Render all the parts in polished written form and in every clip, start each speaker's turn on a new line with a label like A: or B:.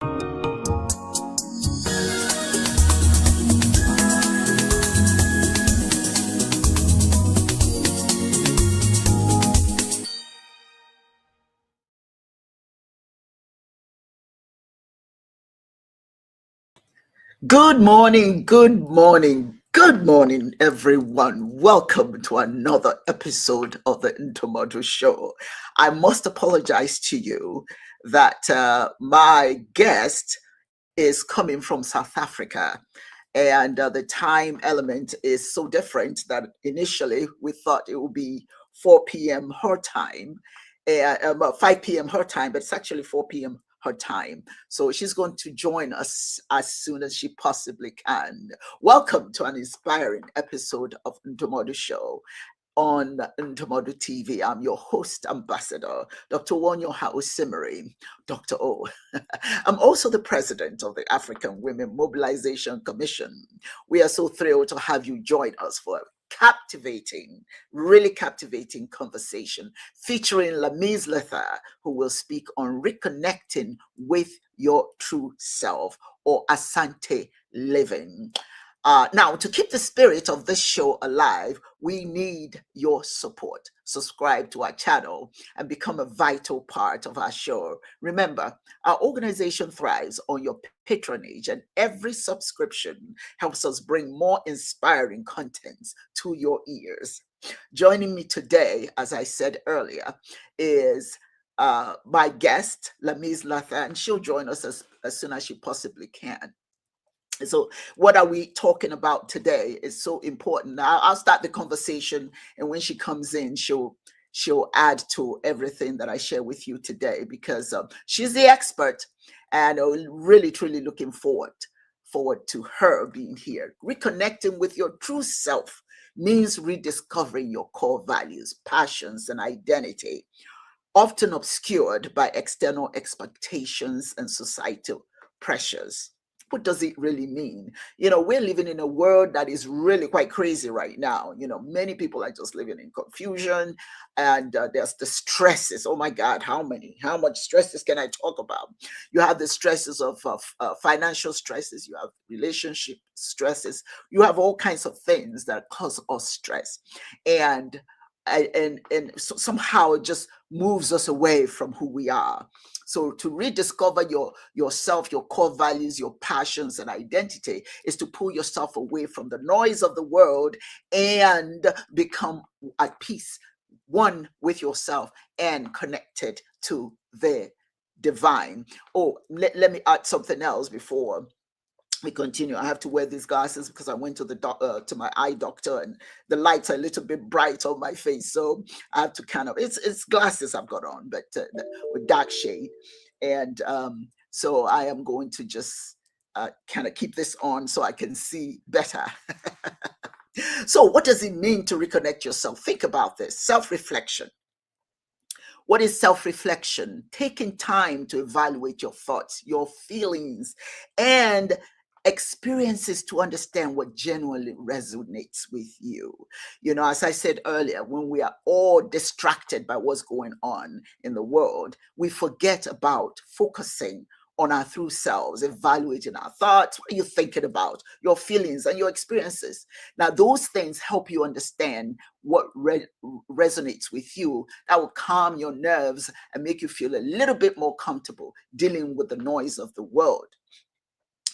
A: Good morning, good morning, good morning, everyone. Welcome to another episode of the Intermodal Show. I must apologize to you that my guest is coming from South Africa, and the time element is so different that initially we thought it would be 4 p.m. her time, 5 p.m. her time, but it's actually 4 p.m. her time. So she's going to join us as soon as she possibly can. Welcome to an inspiring episode of Ntomodu Show on Ntomodu TV. I'm your host, Ambassador, Dr. Wonyo Hausimari, Dr. O. I'm also the president of the African Women Mobilization Commission. We are so thrilled to have you join us for a captivating, really captivating conversation featuring Lamiz Latha, who will speak on reconnecting with your true self, or Asante living. Now, to keep the spirit of this show alive, we need your support. Subscribe to our channel and become a vital part of our show. Remember, our organization thrives on your patronage, and every subscription helps us bring more inspiring contents to your ears. Joining me today, as I said earlier, is my guest, Lamiz Latha, and she'll join us as soon as she possibly can. So what are we talking about today is so important. I'll start the conversation, and when she comes in, she'll add to everything that I share with you today, because she's the expert, and really truly looking forward to her being here. Reconnecting with your true self means rediscovering your core values, passions, and identity, often obscured by external expectations and societal pressures. What does it really mean? We're living in a world that is really quite crazy right now. Many people are just living in confusion, and there's the stresses. Oh my God, how much stresses can I talk about? You have the stresses of financial stresses, you have relationship stresses, you have all kinds of things that cause us stress. And so somehow it just moves us away from who we are. So to rediscover yourself, your core values, your passions and identity, is to pull yourself away from the noise of the world and become at peace, one with yourself and connected to the divine. Oh, let me add something else before we continue. I have to wear these glasses because I went to the to my eye doctor, and the lights are a little bit bright on my face, so I have to kind of, it's glasses I've got on, but with dark shade, and so I am going to just kind of keep this on so I can see better. So what does it mean to reconnect yourself? Think about this. Self-reflection. What is self-reflection? Taking time to evaluate your thoughts, your feelings, and experiences to understand what genuinely resonates with you. As I said earlier, when we are all distracted by what's going on in the world, we forget about focusing on our true selves, evaluating our thoughts. What are you thinking about? Your feelings and your experiences. Now, those things help you understand what resonates with you. That will calm your nerves and make you feel a little bit more comfortable dealing with the noise of the world.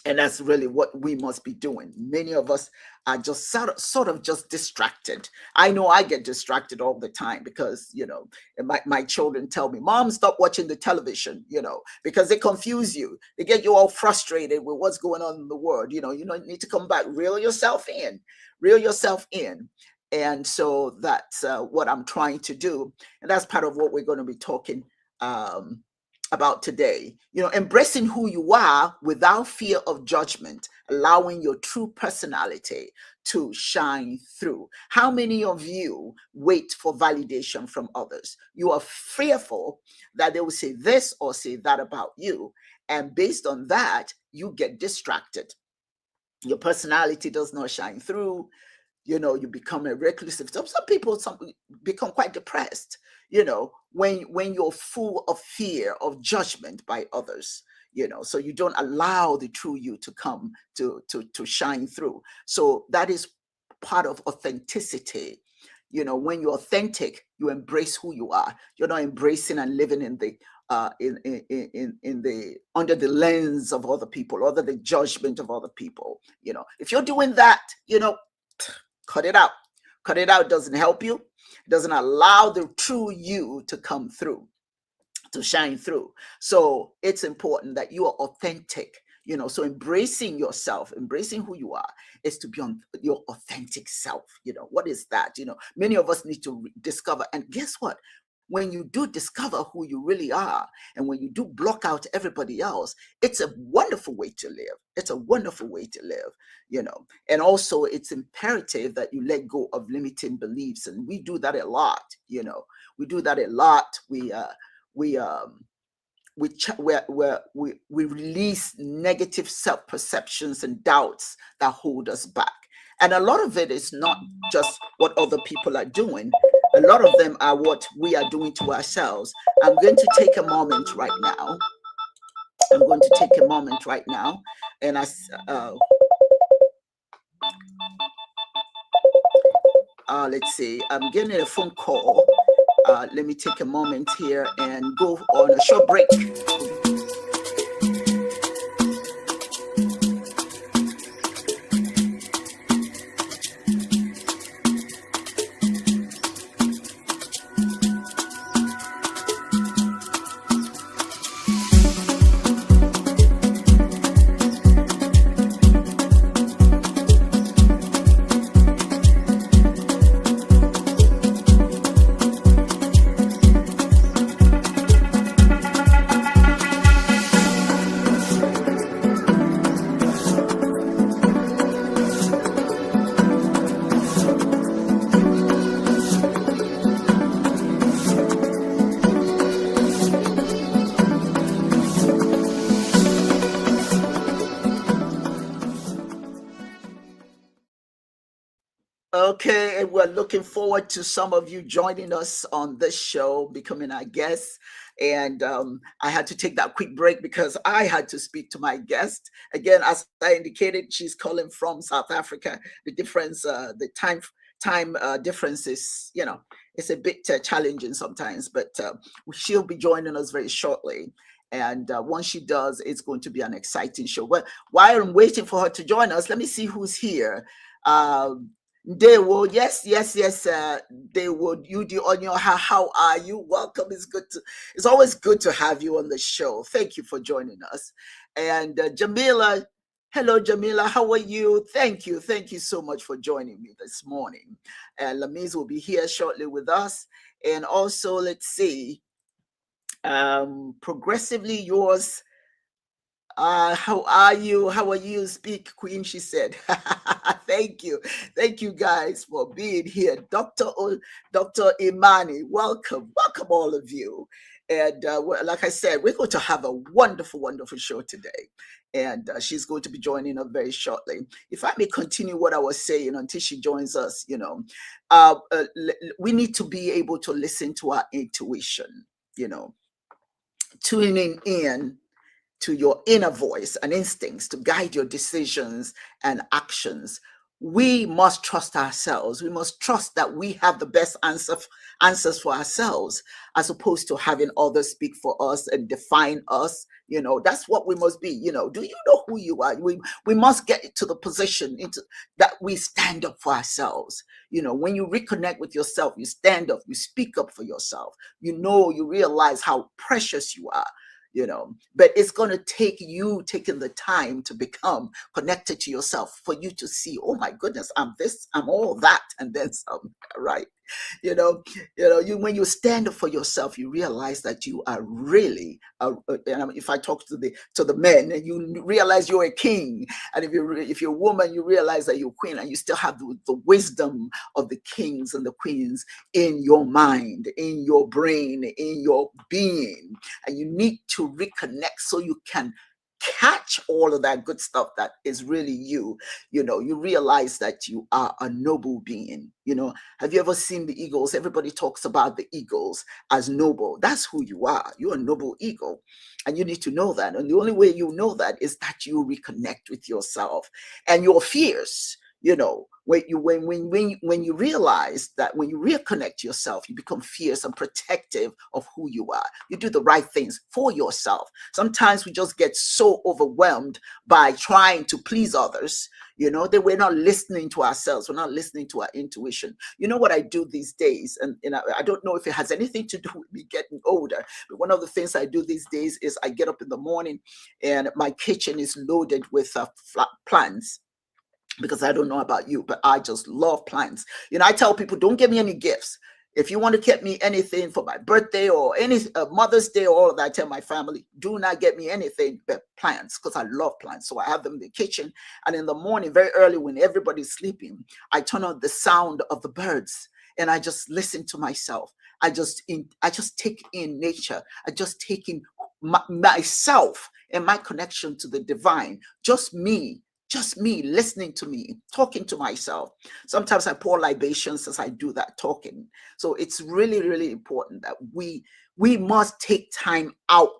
A: And that's really what we must be doing. Many of us are just sort of just distracted. I know I get distracted all the time because, my children tell me, Mom, stop watching the television, because they confuse you. They get you all frustrated with what's going on in the world. You need to come back, reel yourself in. And so that's what I'm trying to do. And that's part of what we're going to be talking about today. Embracing who you are without fear of judgment, allowing your true personality to shine through. How many of you wait for validation from others? You are fearful that they will say this or say that about you, and based on that, you get distracted. Your personality does not shine through. you become a reclusive. Some people become quite depressed, when you're full of fear of judgment by others, so you don't allow the true you to come to shine through. So that is part of authenticity. When you're authentic, you embrace who you are. You're not embracing and living in the in the under the lens of other people, under the judgment of other people. If you're doing that, cut it out. Cut it out. Doesn't help you. It doesn't allow the true you to come through, to shine through. So it's important that you are authentic. So embracing yourself, embracing who you are, is to be on your authentic self. What is that? Many of us need to discover. And guess what? When you do discover who you really are, and when you do block out everybody else, it's a wonderful way to live. It's a wonderful way to live. And also it's imperative that you let go of limiting beliefs. And we do that a lot. We do that a lot. We release negative self-perceptions and doubts that hold us back. And a lot of it is not just what other people are doing. A lot of them are what we are doing to ourselves. I'm going to take a moment right now. And let's see, I'm getting a phone call. Let me take a moment here and go on a short break. Okay, and we're looking forward to some of you joining us on this show, becoming our guests. And I had to take that quick break because I had to speak to my guest. Again, as I indicated, she's calling from South Africa. The difference, the time difference is, it's a bit challenging sometimes, but she'll be joining us very shortly. And once she does, it's going to be an exciting show. But while I'm waiting for her to join us, let me see who's here. They will, yes. They would. You do on your how are you? Welcome. It's always good to have you on the show. Thank you for joining us. And Jamila, hello Jamila, how are you? Thank you so much for joining me this morning. And Lamiz will be here shortly with us. And also, let's see, progressively yours. How are you? Speak, Queen, she said. Thank you guys for being here. Dr. Imani, welcome all of you. And like I said, we're going to have a wonderful show today. And she's going to be joining us very shortly. If I may continue what I was saying until she joins us, we need to be able to listen to our intuition, tuning in to your inner voice and instincts to guide your decisions and actions. We must trust ourselves. We must trust that we have the best answers for ourselves, as opposed to having others speak for us and define us. That's what we must be. Do you know who you are? We must get to the position that we stand up for ourselves. When you reconnect with yourself, you stand up, you speak up for yourself. You realize how precious you are. But it's going to take you taking the time to become connected to yourself for you to see, oh my goodness, I'm this, I'm all that, and then some, right? When you stand up for yourself, you realize that you are really, if I talk to the men, and you realize you're a king, and if you're a woman, you realize that you're queen, and you still have the wisdom of the kings and the queens in your mind, in your brain, in your being, and you need to reconnect so you can catch all of that good stuff that is really you, you realize that you are a noble being. Have you ever seen the eagles? Everybody talks about the eagles as noble. That's who you are. You're a noble eagle. And you need to know that. And the only way you know that is that you reconnect with yourself and your fears. When you realize that when you reconnect yourself, you become fierce and protective of who you are. You do the right things for yourself. Sometimes we just get so overwhelmed by trying to please others, that we're not listening to ourselves. We're not listening to our intuition. You know what I do these days, and I don't know if it has anything to do with me getting older, but one of the things I do these days is I get up in the morning and my kitchen is loaded with plants, because I don't know about you, but I just love plants. I tell people, don't give me any gifts. If you want to get me anything for my birthday or any Mother's Day or all of that, I tell my family, do not get me anything but plants, because I love plants. So I have them in the kitchen. And in the morning, very early when everybody's sleeping, I turn on the sound of the birds and I just listen to myself. I just take in nature. I just take in myself and my connection to the divine. Just me listening to me, talking to myself. Sometimes I pour libations as I do that talking. So it's really, really important that we must take time out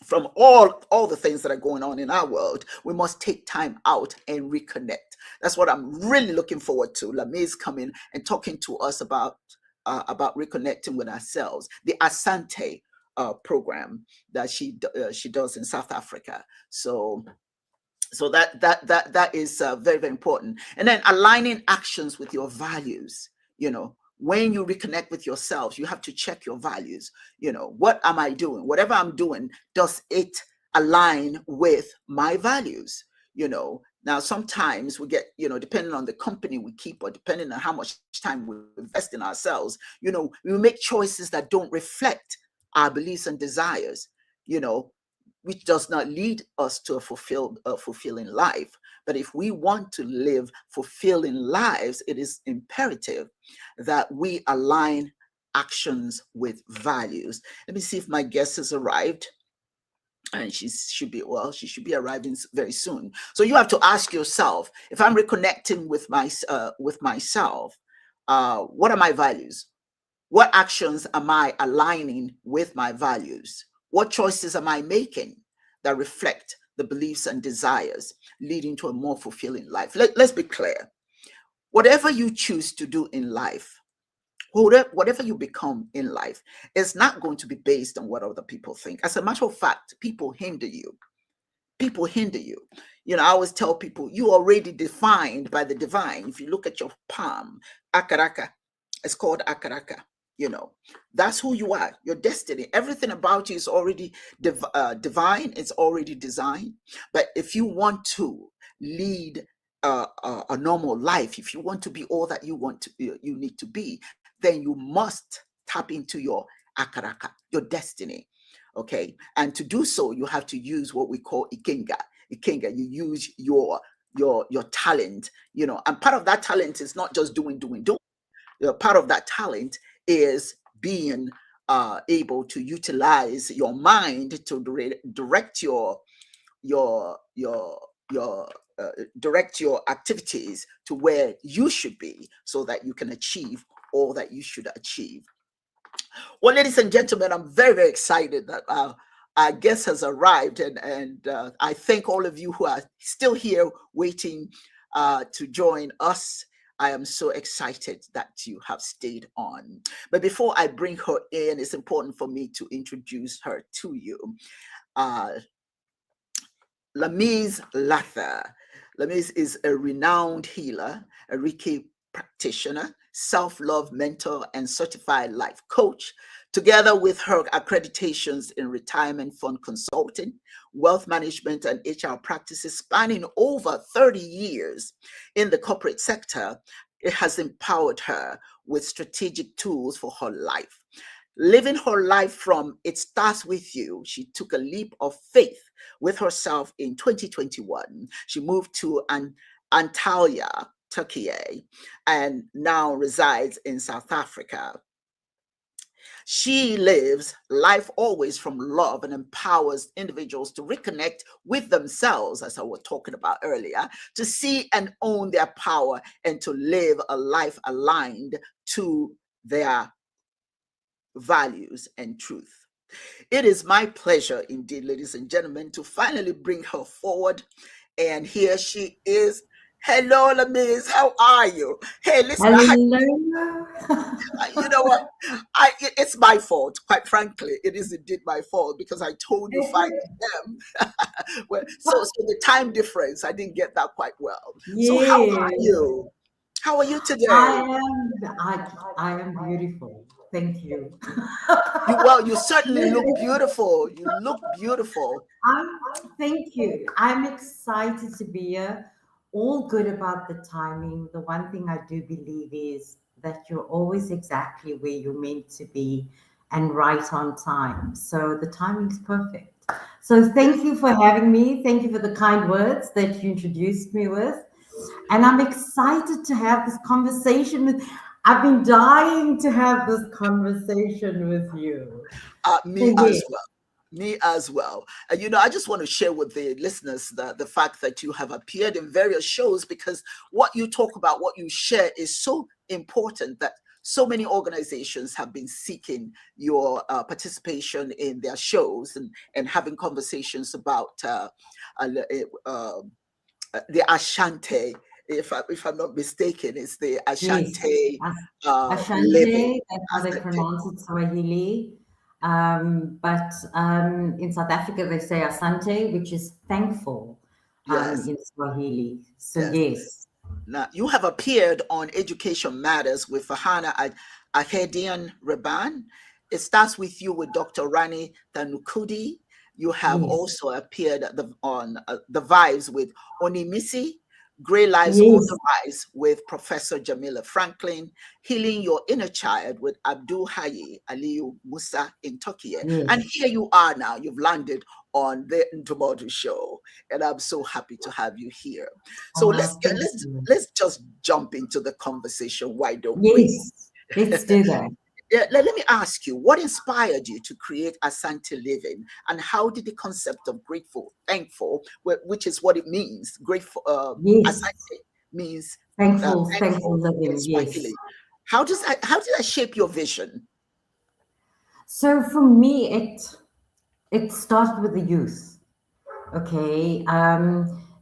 A: from all the things that are going on in our world. We must take time out and reconnect. That's what I'm really looking forward to. Lamiz coming and talking to us about reconnecting with ourselves. The Asante program that she does in South Africa. So that is very, very important. And then aligning actions with your values. When you reconnect with yourselves, you have to check your values. What am I doing? Whatever I'm doing, does it align with my values? Now sometimes we get, depending on the company we keep or depending on how much time we invest in ourselves, we make choices that don't reflect our beliefs and desires, which does not lead us to a fulfilling life. But if we want to live fulfilling lives, it is imperative that we align actions with values. Let me see if my guest has arrived. And she should be arriving very soon. So you have to ask yourself, if I'm reconnecting with myself, what are my values? What actions am I aligning with my values? What choices am I making that reflect the beliefs and desires leading to a more fulfilling life? Let's be clear. Whatever you choose to do in life, whatever you become in life, is not going to be based on what other people think. As a matter of fact, people hinder you. People hinder you. I always tell people, you are already defined by the divine. If you look at your palm, akaraka, it's called akaraka. That's who you are, your destiny. Everything about you is already divine. It's already designed. But if you want to lead a normal life, if you want to be all that you need to be, then you must tap into your akaraka, your destiny. Okay. And to do so, you have to use what we call ikenga. You use your talent, and part of that talent is not just doing. Part of that talent is being able to utilize your mind to direct your direct your activities to where you should be, so that you can achieve all that you should achieve. Well, ladies and gentlemen, I'm very, very excited that our guest has arrived, and I thank all of you who are still here waiting to join us. I am so excited that you have stayed on. But before I bring her in, it's important for me to introduce her to you. Lamiz Latha. Lamiz is a renowned healer, a Reiki practitioner, self-love mentor, and certified life coach. Together with her accreditations in retirement fund consulting, wealth management, and HR practices spanning over 30 years in the corporate sector, it has empowered her with strategic tools for her life. Living her life from It Starts With You, she took a leap of faith with herself in 2021. She moved to Antalya Türkiye and now resides in South Africa. She lives life always from love and empowers individuals to reconnect with themselves, as I was talking about earlier, to see and own their power and to live a life aligned to their values and truth. It is my pleasure indeed, ladies and gentlemen, to finally bring her forward. And here she is. Hello, Lamiz. How are you? Hey, listen,
B: Hello.
A: you know what? It's my fault. Quite frankly, it is indeed my fault because I told you 5 p.m. Well, so the time difference, I didn't get that quite well. So how are
B: Yes,
A: you? How are you
B: I
A: today?
B: am. I am beautiful. Thank you.
A: You certainly look beautiful. You look beautiful.
B: I'm. Thank you. I'm excited to be here. All good about the timing. The one thing I do believe is that you're always exactly where you're meant to be and right on time. So the timing's perfect. So thank you for having me. Thank you for the kind words that you introduced me with. And I'm excited to have this conversation with. I've been dying to have this conversation with you.
A: Me
B: So
A: as
B: yes,
A: well. Me as well. I just want to share with the listeners the fact that you have appeared in various shows because what you talk about, what you share is so important that so many organizations have been seeking your participation in their shows and having conversations about uh, uh, the Asante. If I'm not mistaken, it's the
B: yes.
A: Asante
B: As-
A: living.
B: Asante, that's how they
A: Asante.
B: pronounce it, Swahili. But in South Africa, they say Asante, which is thankful
A: Yes,
B: in Swahili. So
A: yes.
B: yes,
A: Now, you have appeared on Education Matters with Fahana Ahedian Reban. It starts with you with Dr. Rani Tanukudi. You have
B: yes,
A: also appeared on The Vibes with Onimisi, Grey Lives on the
B: yes,
A: Rise with Professor Jamila Franklin, Healing Your Inner Child with Abdul Hayi Aliyu Musa in Turkey. And
B: yes.
A: here you are now. You've landed on the Ntomodu show, and I'm so happy to have you here. So let's
B: Oh,
A: get
B: thank
A: let's
B: you.
A: let's just jump into the conversation. Why don't we?
B: Yes, let's do that.
A: Yeah, let me ask you, what inspired you to create Asante Living, and how did the concept of grateful, thankful, which is what it means, grateful,
B: Yes,
A: Asante means
B: thankful, thankful
A: thankful in
B: living. Yes.
A: Swahili. How did that shape your vision?
B: So for me, it started with the youth. Okay,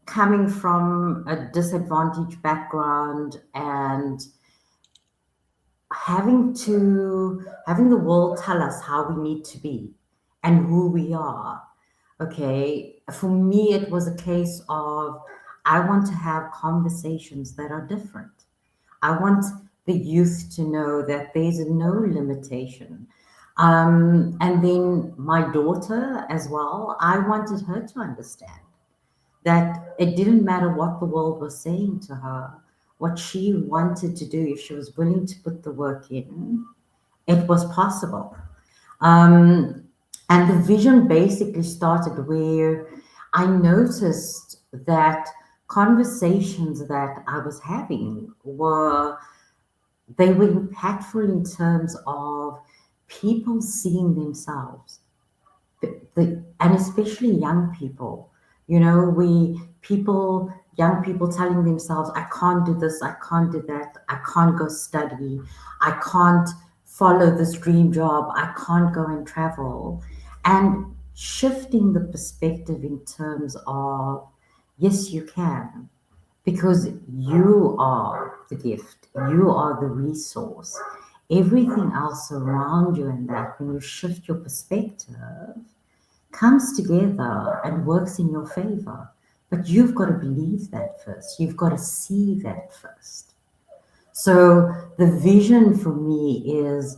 B: coming from a disadvantaged background and having the world tell us how we need to be and who we are. Okay, for me, it was a case of I want to have conversations that are different. I want the youth to know that there's no limitation. And then my daughter as well, I wanted her to understand that it didn't matter what the world was saying to her, what she wanted to do, if she was willing to put the work in, it was possible. Um, and the vision basically started where I noticed that conversations that I was having were impactful in terms of people seeing themselves, and especially young people. You know, young people telling themselves, I can't do this, I can't do that, I can't go study, I can't follow this dream job, I can't go and travel. And shifting the perspective in terms of, yes, you can, because you are the gift, you are the resource. Everything else around you, and that when you shift your perspective, comes together and works in your favor. But you've got to believe that first. You've got to see that first. So the vision for me is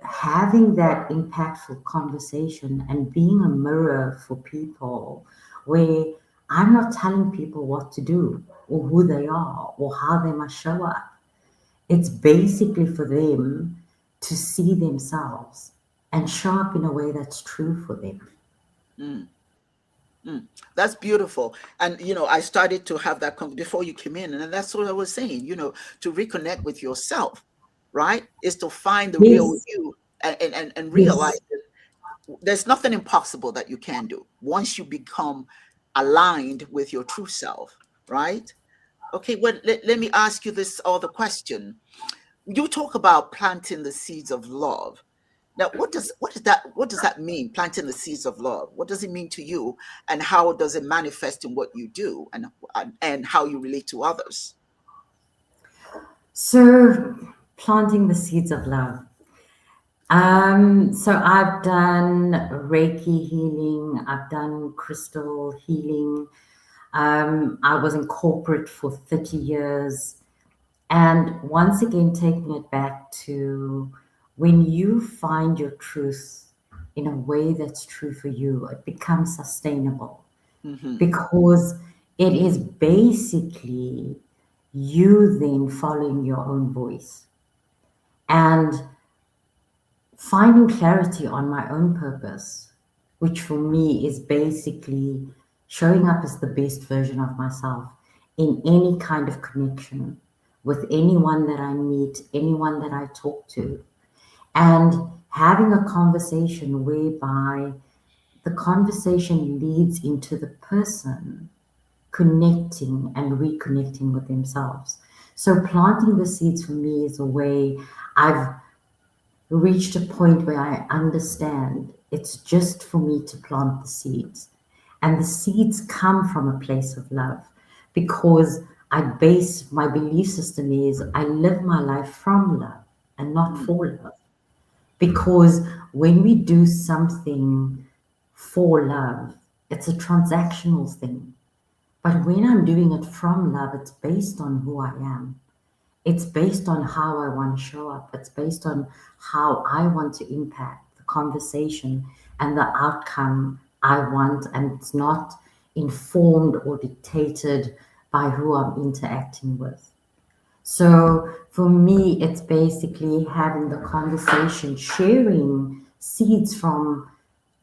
B: having that impactful conversation and being a mirror for people where I'm not telling people what to do or who they are or how they must show up. It's basically for them to see themselves and show up in a way that's true for them.
A: Mm. Mm, that's beautiful. And, I started to have that before you came in. And that's what I was saying, to reconnect with yourself, right? Is to find the real
B: Yes.
A: you. and realize
B: Yes.
A: that there's nothing impossible that you can do once you become aligned with your true self, right? Okay, well, let me ask you this other question. You talk about planting the seeds of love. Now, what does that mean? Planting the seeds of love. What does it mean to you, and how does it manifest in what you do, and how you relate to others?
B: So, planting the seeds of love. So I've done Reiki healing, I've done crystal healing. I was in corporate for 30 years. And once again, taking it back to when you find your truth in a way that's true for you, it becomes sustainable
A: Hmm.
B: because it is basically you then following your own voice and finding clarity on my own purpose, which for me is basically showing up as the best version of myself in any kind of connection with anyone that I meet, anyone that I talk to, and having a conversation whereby the conversation leads into the person connecting and reconnecting with themselves. So planting the seeds for me is a way I've reached a point where I understand it's just for me to plant the seeds. And the seeds come from a place of love because I base my belief system is I live my life from love and not for love. Because when we do something for love, it's a transactional thing. But when I'm doing it from love, it's based on who I am. It's based on how I want to show up. It's based on how I want to impact the conversation and the outcome I want. And it's not informed or dictated by who I'm interacting with. So for me, it's basically having the conversation, sharing seeds from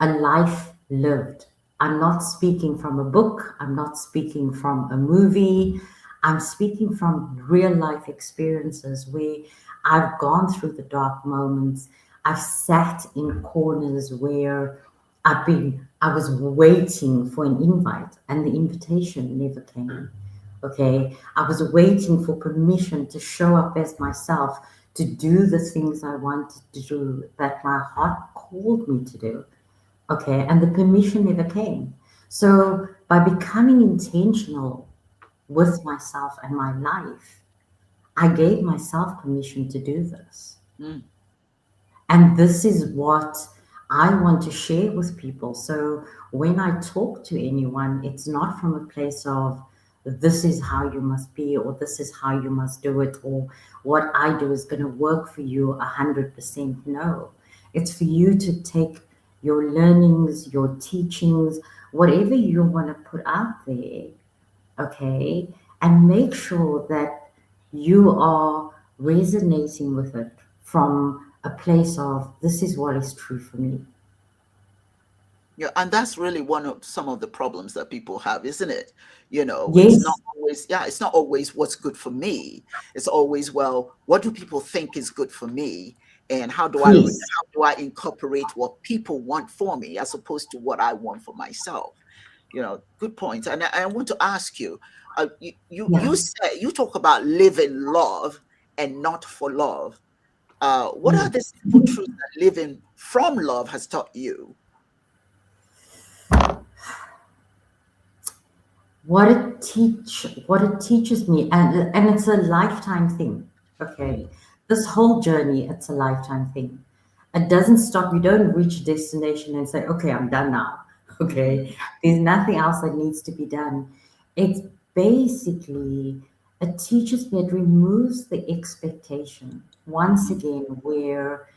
B: a life lived. I'm not speaking from a book, I'm not speaking from a movie, I'm speaking from real life experiences where I've gone through the dark moments. I've sat in corners where I was waiting for an invite and the invitation never came. Okay, I was waiting for permission to show up as myself, to do the things I wanted to do that my heart called me to do. Okay, and the permission never came. So by becoming intentional with myself and my life, I gave myself permission to do this.
A: Mm.
B: And this is what I want to share with people. So when I talk to anyone, it's not from a place of this is how you must be, or this is how you must do it, or what I do is going to work for you 100%. No, it's for you to take your learnings, your teachings, whatever you want to put out there, okay, and make sure that you are resonating with it from a place of this is what is true for me.
A: Yeah, and that's really one of some of the problems that people have, isn't it? It's not
B: Yes,
A: always, yeah, it's not always what's good for me. It's always, well, what do people think is good for me? And
B: yes,
A: how do I incorporate what people want for me as opposed to what I want for myself? Good point. And I want to ask you,
B: yeah.
A: you talk about living love and not for love. What are the
B: Yes.
A: simple truths that living from love has taught you?
B: What it teaches me, and it's a lifetime thing. Okay, this whole journey, it's a lifetime thing. It doesn't stop. You don't reach a destination and say, okay, I'm done now.
A: Mhm.
B: Okay, there's nothing else that needs to be done. It's basically, it teaches me, it removes the expectation once
A: Mhm.
B: again, where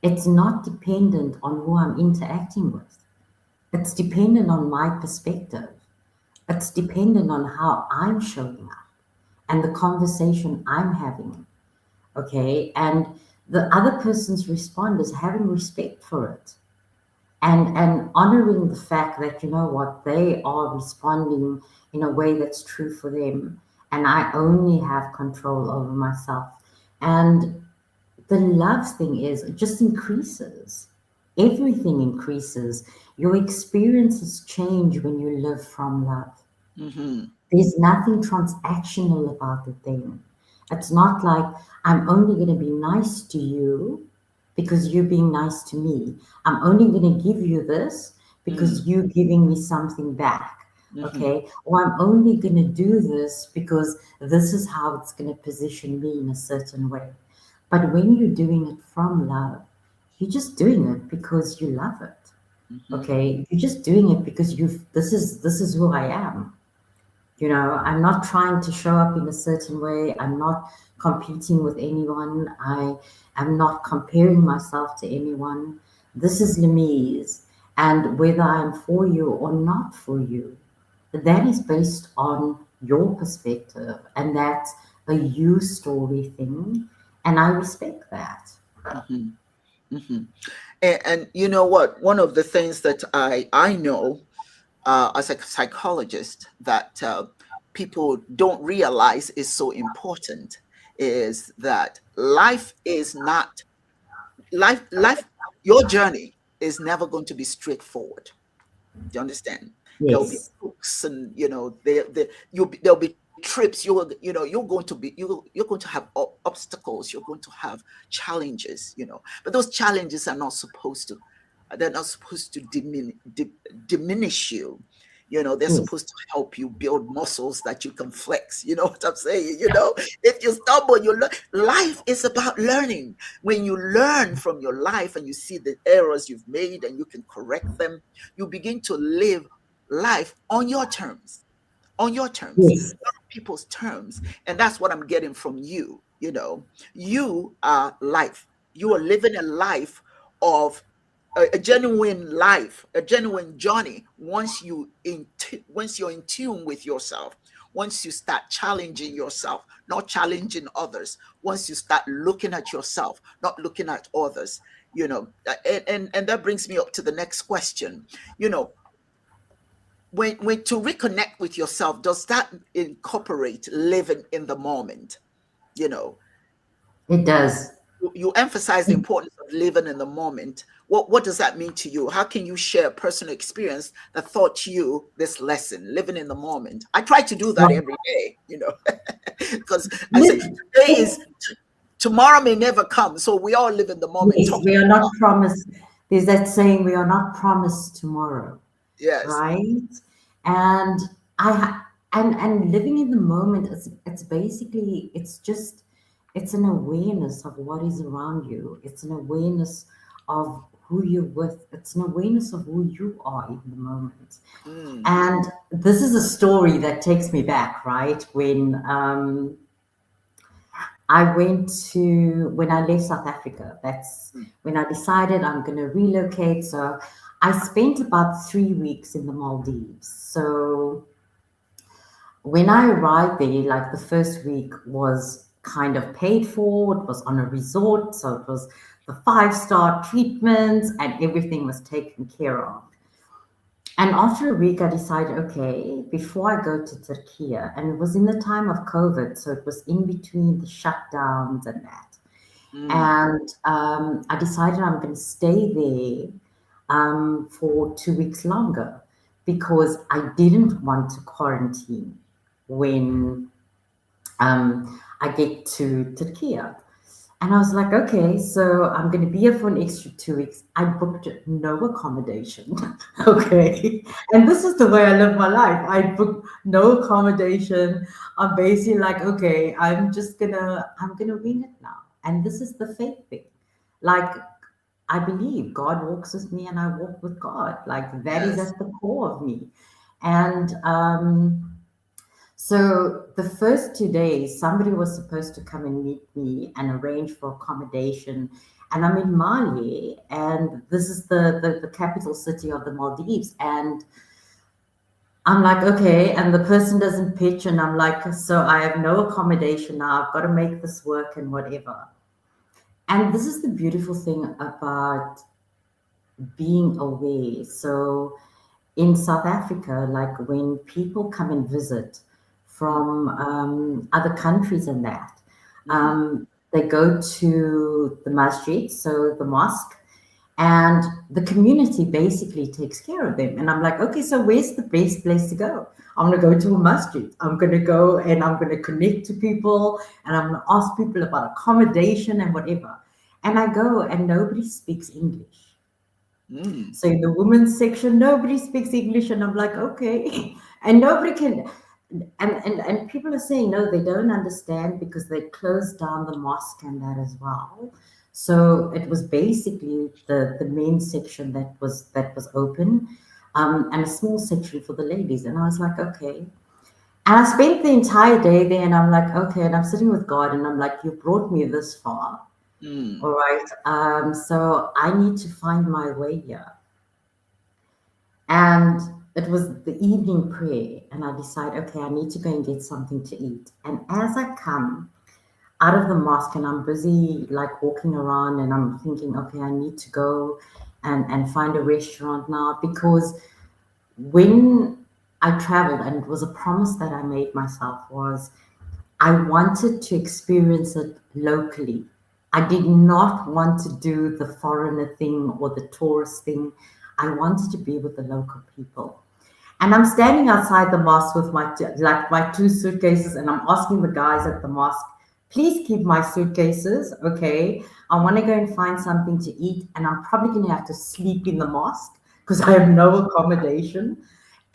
B: it's not dependent on who I'm interacting with. It's dependent on my perspective. It's dependent on how I'm showing up and the conversation I'm having. Okay. And the other person's response is having respect for it and honoring the fact that, you know what, they are responding in a way that's true for them. And I only have control over myself. And the love thing is, it just increases. Everything increases. Your experiences change when you live from love.
A: Mm-hmm.
B: There's nothing transactional about the thing. It's not like I'm only going to be nice to you because you're being nice to me. I'm only going to give you this because you're giving me something back.
A: Mm-hmm.
B: Okay. Or I'm only going to do this because this is how it's going to position me in a certain way. But when you're doing it from love, you're just doing it because you love it.
A: Mm-hmm.
B: Okay. You're just doing it because this is who I am. I'm not trying to show up in a certain way. I'm not competing with anyone. I am not comparing myself to anyone. This is Lamiz. And whether I'm for you or not for you, that is based on your perspective. And that's a you story thing. And I respect that.
A: Mm-hmm. Mm-hmm. And you know what? One of the things that I know as a psychologist that people don't realize is so important is that life is not life. Your journey is never going to be straightforward. Do you understand? There'll be
B: Yes.
A: hooks, and there'll be trips. You're going to be you're going to have obstacles. You're going to have challenges. But those challenges are not supposed to. They're not supposed to diminish you. They're
B: Yes.
A: supposed to help you build muscles that you can flex. You know what I'm saying? If you stumble, you learn. Life is about learning. When you learn from your life and you see the errors you've made and you can correct them, you begin to live life on your terms,
B: Yes.
A: not on people's terms. And that's what I'm getting from you. You are life. You are living a life of a genuine life, a genuine journey. Once you're in tune with yourself, once you start challenging yourself, not challenging others, once you start looking at yourself, not looking at others, and that brings me up to the next question. you know when to reconnect with yourself, does that incorporate living in the moment? you know
B: It does.
A: you emphasize the importance of living in the moment. What does that mean to you? How can you share a personal experience that taught you this lesson, living in the moment? I try to do that every day, because I say today is tomorrow may never come, so we all live in the moment.
B: Yes,
A: Talk.
B: we are not promised. There's that saying, we are not promised tomorrow,
A: Yes.
B: right? And and living in the moment, it's basically, it's an awareness of what is around you. It's an awareness of who you're with. It's an awareness of who you are in the moment.
A: Mm,
B: And this is a story that takes me back, right? When I left South Africa, that's
A: mm,
B: when I decided I'm going to relocate. So I spent about 3 weeks in the Maldives. So when I arrived there, like the first week was kind of paid for, it was on a resort. So it was the 5-star treatments and everything was taken care of. And after a week, I decided, okay, before I go to Turkey, and it was in the time of COVID, so it was in between the shutdowns and that.
A: mm,
B: And I decided I'm going to stay there for 2 weeks longer because I didn't want to quarantine when I get to Turkey. And I was like, okay, so I'm going to be here for an extra 2 weeks. I booked no accommodation. Okay. And this is the way I live my life. I booked no accommodation. I'm basically like, okay, I'm gonna wing it now. And this is the faith thing. Like, I believe God walks with me and I walk with God. Like, that is
A: yes.
B: at the core of me. And so the first 2 days, somebody was supposed to come and meet me and arrange for accommodation. And I'm in Mali, and this is the capital city of the Maldives. And I'm like, okay, and the person doesn't pitch, and I'm like, so I have no accommodation now. I've got to make this work and whatever. And this is the beautiful thing about being aware. So in South Africa, like when people come and visit
A: Mm,
B: from other countries and that,
A: mm,
B: they go to the masjid, so the mosque, and the community basically takes care of them. And I'm like, okay, so where's the best place to go? I'm going to go to a masjid. I'm going to go and I'm going to connect to people and I'm going to ask people about accommodation and whatever. And I go and nobody speaks English. So in the women's section, nobody speaks English, and I'm like, okay, and nobody can. And people are saying no, they don't understand because they closed down the mosque and that as well. So it was basically the men's section that was open, and a small section for the ladies. And I was like, okay. And I spent the entire day there, and I'm like, okay. And I'm sitting with God, and I'm like, you brought me this far. All right. So I need to find my way here. And it was the evening prayer, and I decide, okay, I need to go and get something to eat. And as I come out of the mosque and I'm busy like walking around and I'm thinking, okay, I need to go and find a restaurant now, because when I traveled, and it was a promise that I made myself, was I wanted to experience it locally. I did not want to do the foreigner thing or the tourist thing. I wanted to be with the local people. And I'm standing outside the mosque with my two suitcases, and I'm asking the guys at the mosque, please keep my suitcases, okay? I want to go and find something to eat, and I'm probably going to have to sleep in the mosque because I have no accommodation.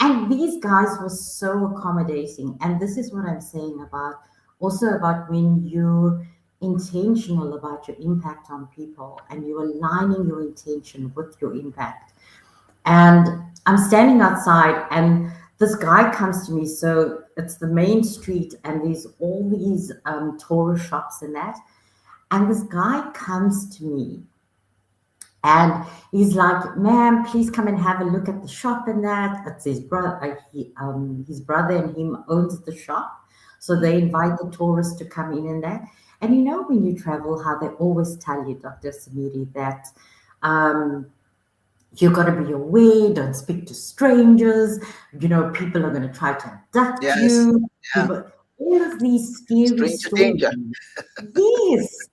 B: And these guys were so accommodating. And this is what I'm saying about also about when you're intentional about your impact on people and you're aligning your intention with your impact. And I'm standing outside, and this guy comes to me. So it's the main street, and there's all these tourist shops and that. And this guy comes to me, and he's like, "Ma'am, please come and have a look at the shop and that." It's his brother. His brother and him owns the shop, so they invite the tourists to come in and that. And you know, when you travel, how they always tell you, Dr. Samiri, that um, you got to be aware, don't speak to strangers. You know, people are going to try to abduct
A: Yes.
B: you.
A: Yeah.
B: People, all of these scary
A: Stranger danger.
B: stories. Yes.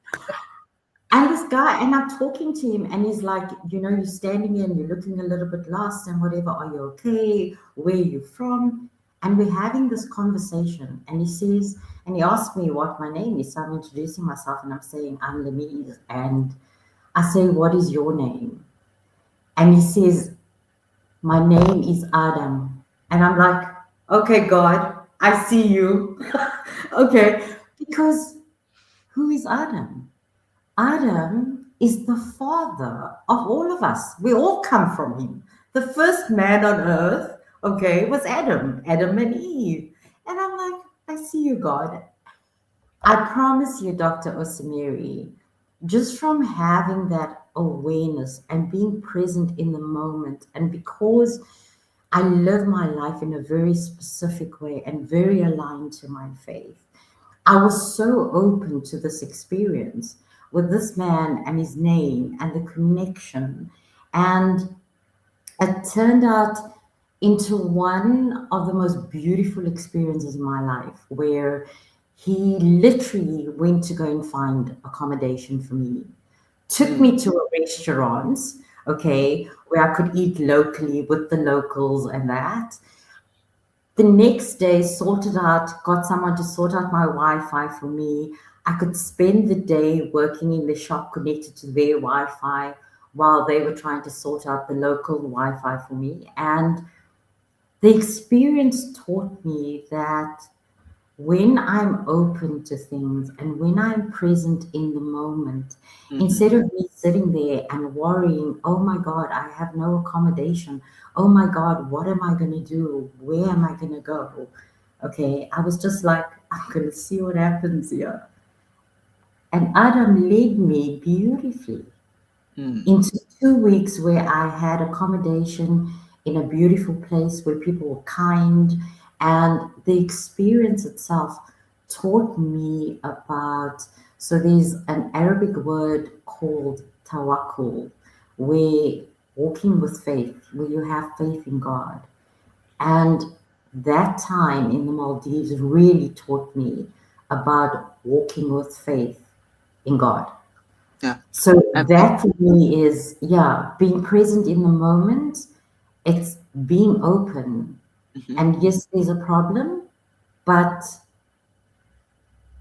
B: And this guy, and I'm talking to him, and he's like, you know, you're standing here and you're looking a little bit lost and whatever. Are you okay? Where are you from? And we're having this conversation. And he says, and he asked me what my name is. So I'm introducing myself, and I'm saying, I'm Lamiz. And I say, what is your name? And he says, my name is Adam. And I'm like, okay, God, I see you. Okay. Because who is Adam? Adam is the father of all of us. We all come from him. The first man on earth, okay, was Adam and Eve. And I'm like, I see you, God. I promise you, Dr. Osamiri, just from having that awareness and being present in the moment, and because I live my life in a very specific way and very aligned to my faith, I was so open to this experience with this man and his name and the connection. And it turned out into one of the most beautiful experiences in my life, where he literally went to go and find accommodation for me, took me to a restaurant, okay, where I could eat locally with the locals and that. The next day, sorted out, got someone to sort out my Wi-Fi for me. I could spend the day working in the shop connected to their Wi-Fi while they were trying to sort out the local Wi-Fi for me. And the experience taught me that when I'm open to things and when I'm present in the moment, instead of me sitting there and worrying, oh my God, I have no accommodation. Oh my God, what am I going to do? Where am I going to go? Okay, I was just like, I'm going to see what happens here. And Adam led me beautifully into 2 weeks where I had accommodation in a beautiful place where people were kind. And the experience itself taught me about, so there's an Arabic word called tawakkul, where walking with faith, where you have faith in God. And that time in the Maldives really taught me about walking with faith in God.
A: Yeah.
B: So
A: And,
B: that for me is, yeah, being present in the moment. It's being open.
A: mhm,
B: And yes, there's a problem, but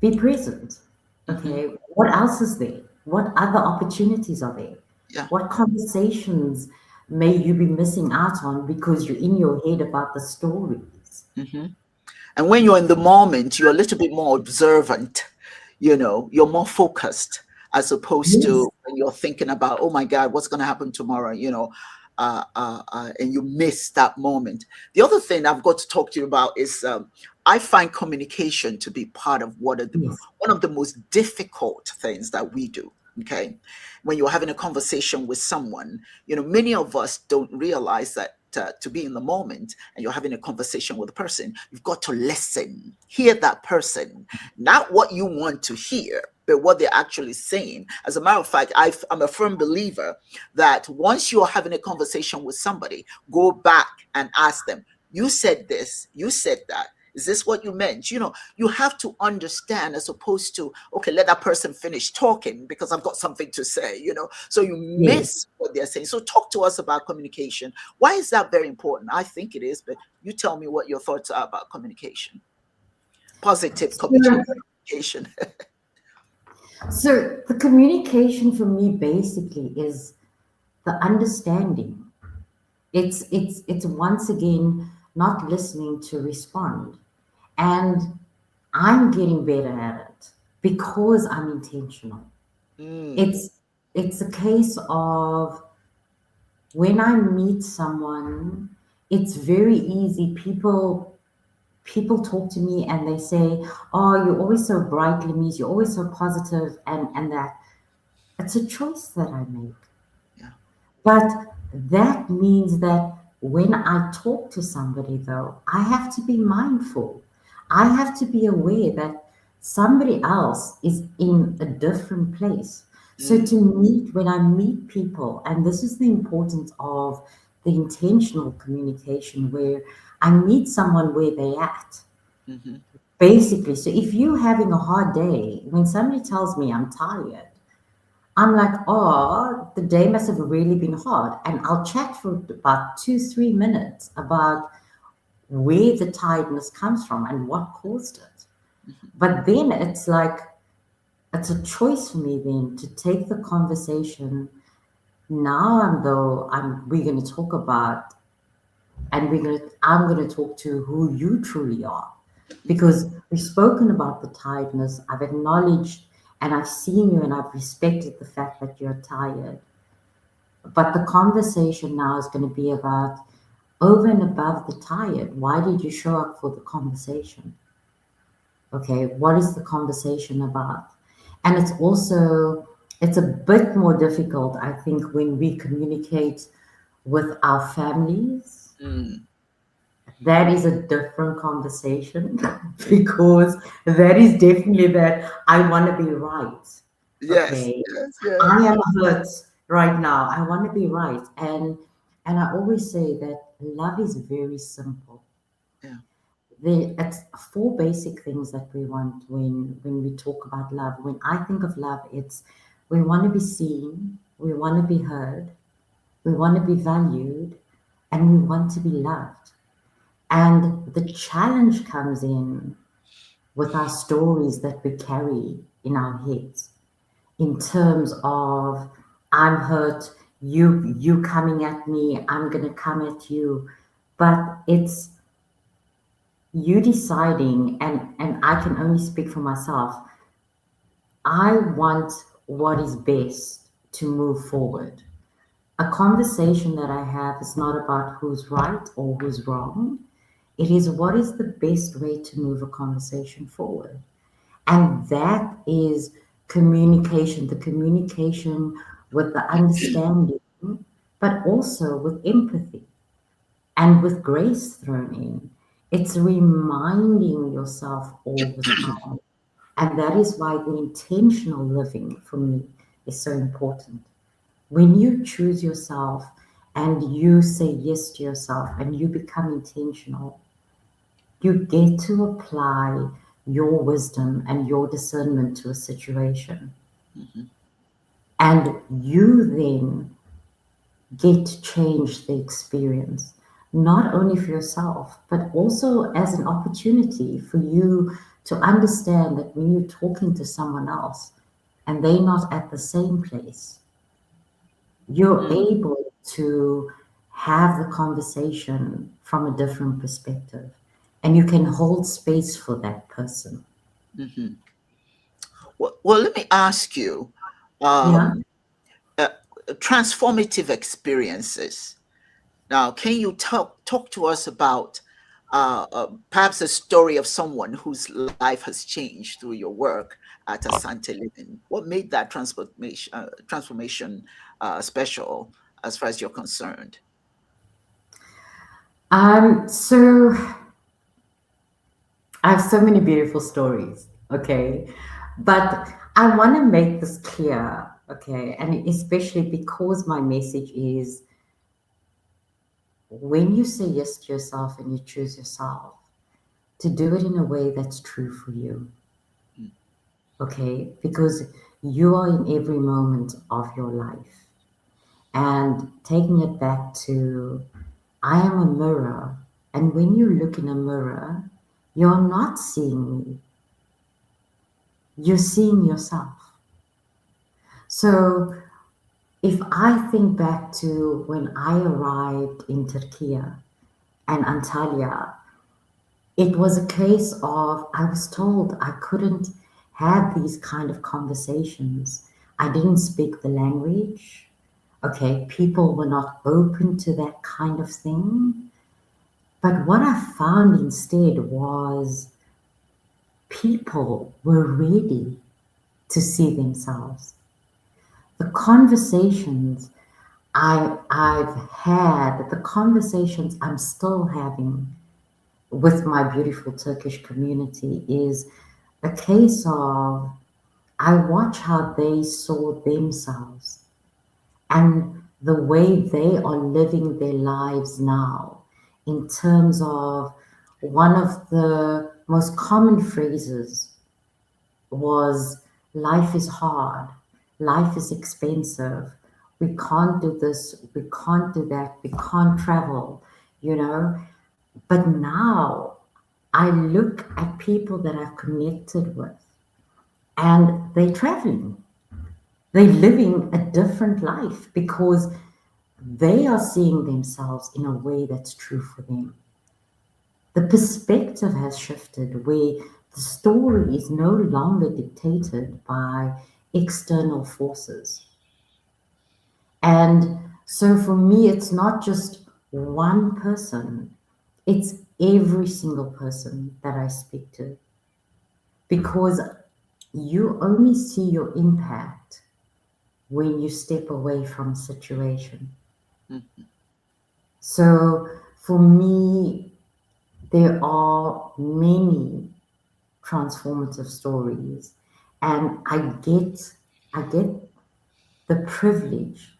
B: be present.
A: mhm.
B: Okay. What else is there? What other opportunities are there?
A: Yeah.
B: What conversations may you be missing out on because you're in your head about the stories?
A: Mhm. And when you're in the moment, you're a little bit more observant, you're more focused as opposed
B: Yes.
A: to when you're thinking about, oh my God, what's going to happen tomorrow, and you miss that moment. The other thing I've got to talk to you about is I find communication to be part of
B: Yes.
A: one of the most difficult things that we do. Okay. When you're having a conversation with someone, many of us don't realize that to be in the moment and you're having a conversation with a person, you've got to listen, hear that person, not what you want to hear, but what they're actually saying. As a matter of fact, I'm a firm believer that once you're having a conversation with somebody, go back and ask them, you said this, you said that. Is this what you meant? You have to understand as opposed to, okay, let that person finish talking because I've got something to say, So you
B: Yes.
A: miss what they're saying. So talk to us about communication. Why is that very important? I think it is, but you tell me what your thoughts are about communication. Positive communication.
B: So the communication for me basically is the understanding. It's once again not listening to respond. And I'm getting better at it because I'm intentional.
A: Mm,
B: It's a case of when I meet someone, it's very easy. People talk to me and they say, "Oh, you're always so bright, Lamiz. You're always so positive," and that it's a choice that I make.
A: yeah.
B: But that means that when I talk to somebody, though, I have to be mindful. I have to be aware that somebody else is in a different place. So
A: Mm,
B: to meet, when I meet people, and this is the importance of the intentional communication, where I meet someone where they're at.
A: mhm,
B: Basically, so if you're having a hard day, when somebody tells me I'm tired, I'm like, oh, the day must have really been hard. And I'll chat for about 2, 3 minutes about where the tiredness comes from and what caused it.
A: mhm,
B: But then it's like, it's a choice for me then to take the conversation. Now we're going to talk about, and I'm going to talk to who you truly are.
A: mhm,
B: Because we've spoken about the tiredness. I've acknowledged and I've seen you and I've respected the fact that you're tired. But the conversation now is going to be about over and above the tired. Why did you show up for the conversation? Okay, what is the conversation about? And it's a bit more difficult, I think, when we communicate with our families.
A: mm.
B: That is a different conversation because that is definitely that I want to be right.
A: Yes,
B: Okay,
A: yes,
B: I
A: yes.
B: am hurt right now. I want to be right. And I always say that love is very simple.
A: Yeah.
B: It's four basic things that we want when we talk about love. When I think of love, it's we want to be seen, we want to be heard, we want to be valued, and we want to be loved. And the challenge comes in with our stories that we carry in our heads in terms of I'm hurt, you coming at me, I'm gonna come at you. But it's you deciding, and I can only speak for myself. I want what is best to move forward. A conversation that I have is not about who's right or who's wrong. It is what is the best way to move a conversation forward. And that is communication, the communication with the understanding, but also with empathy and with grace thrown in. It's reminding yourself all the time. And that is why the intentional living for me is so important. When you choose yourself and you say yes to yourself and you become intentional, you get to apply your wisdom and your discernment to a situation.
A: Mhm.
B: And you then get to change the experience, not only for yourself, but also as an opportunity for you to understand that when you're talking to someone else and they're not at the same place, you're
A: Mm.
B: able to have the conversation from a different perspective and you can hold space for that person.
A: Mhm. Well, let me ask you,
B: Yeah.
A: um, uh, transformative experiences. Now, can you talk to us about perhaps a story of someone whose life has changed through your work at Asante Living? What made that transformation special as far as you're concerned?
B: So I have so many beautiful stories, okay? But I want to make this clear, okay? And especially because my message is when you say yes to yourself and you choose yourself, to do it in a way that's true for you,
A: Mm.
B: okay? Because you are in every moment of your life. And taking it back to, I am a mirror. And when you look in a mirror, you're not seeing me, you're seeing yourself. So if I think back to when I arrived in Turkey and Antalya, it was a case of I was told I couldn't have these kind of conversations. I didn't speak the language. Okay, people were not open to that kind of thing. But what I found instead was people were ready to see themselves. The conversations I've had, the conversations I'm still having with my beautiful Turkish community is a case of I watch how they saw themselves and the way they are living their lives now in terms of one of the most common phrases was life is hard, life is expensive, we can't do this, we can't do that, we can't travel, you know. But now I look at people that I've connected with and they're traveling, they're living a different life because they are seeing themselves in a way that's true for them. The perspective has shifted where the story is no longer dictated by external forces. And so for me, it's not just one person, it's every single person that I speak to because you only see your impact when you step away from a situation.
A: Mhm.
B: So for me, there are many transformative stories and I get the privilege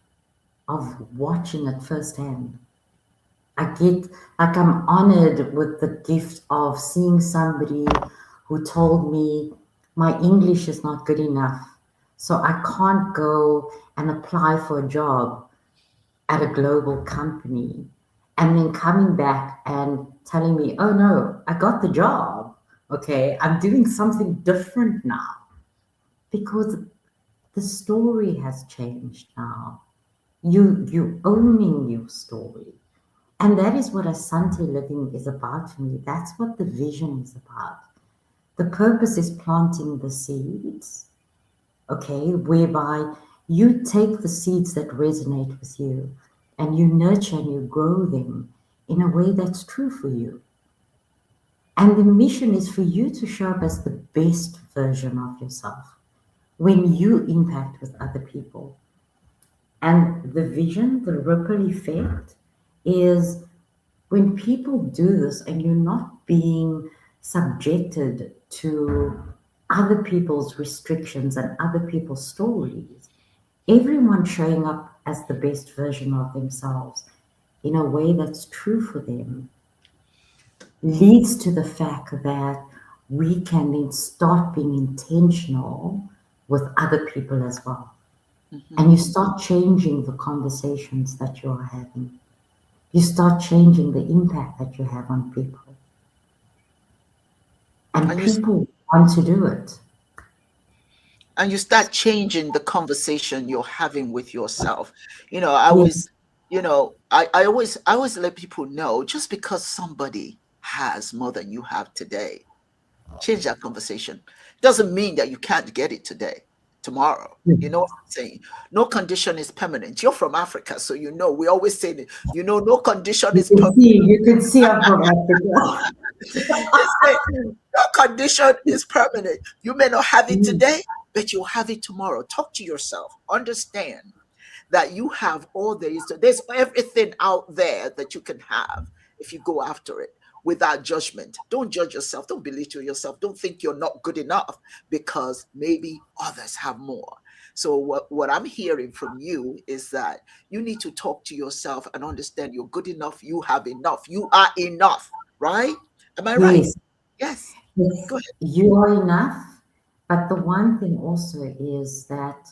B: of watching it firsthand. I get like I'm honored with the gift of seeing somebody who told me my English is not good enough, so I can't go and apply for a job at a global company, and then coming back and telling me, oh no, I got the job. Okay, I'm doing something different now because the story has changed now. You owning your story. And that is what Asante living is about for me. That's what the vision is about. The purpose is planting the seeds, okay, whereby you take the seeds that resonate with you and you nurture and you grow them in a way that's true for you. And the mission is for you to show up as the best version of yourself when you impact with other people. And the vision, the ripple effect, is when people do this and you're not being subjected to other people's restrictions and other people's stories, everyone showing up as the best version of themselves in a way that's true for them leads to the fact that we can then start being intentional with other people as well.
A: Mhm.
B: And you start changing the conversations that you are having. You start changing the impact that you have on people. And
A: And you
B: people want to do it.
A: and you start changing the conversation you're having with yourself. I
B: Yes,
A: always, I always let people know, just because somebody has more than you have today, change that conversation. Doesn't mean that you can't get it today, tomorrow. You know what I'm saying? No condition is permanent. You're from Africa, so we always say that, no condition is permanent.
B: you can see I'm from Africa.
A: They say no condition is permanent. You may not have it today, but you'll have it tomorrow. Talk to yourself. Understand that you have all there is. There's everything out there that you can have if you go after it without judgment. Don't judge yourself. Don't belittle yourself. Don't think you're not good enough because maybe others have more. So what I'm hearing from you is that you need to talk to yourself and understand you're good enough. You have enough. You are enough, right? Am I right?
B: Yes,
A: Yes.
B: yes,
A: Go ahead.
B: you are enough. But the one thing also is that,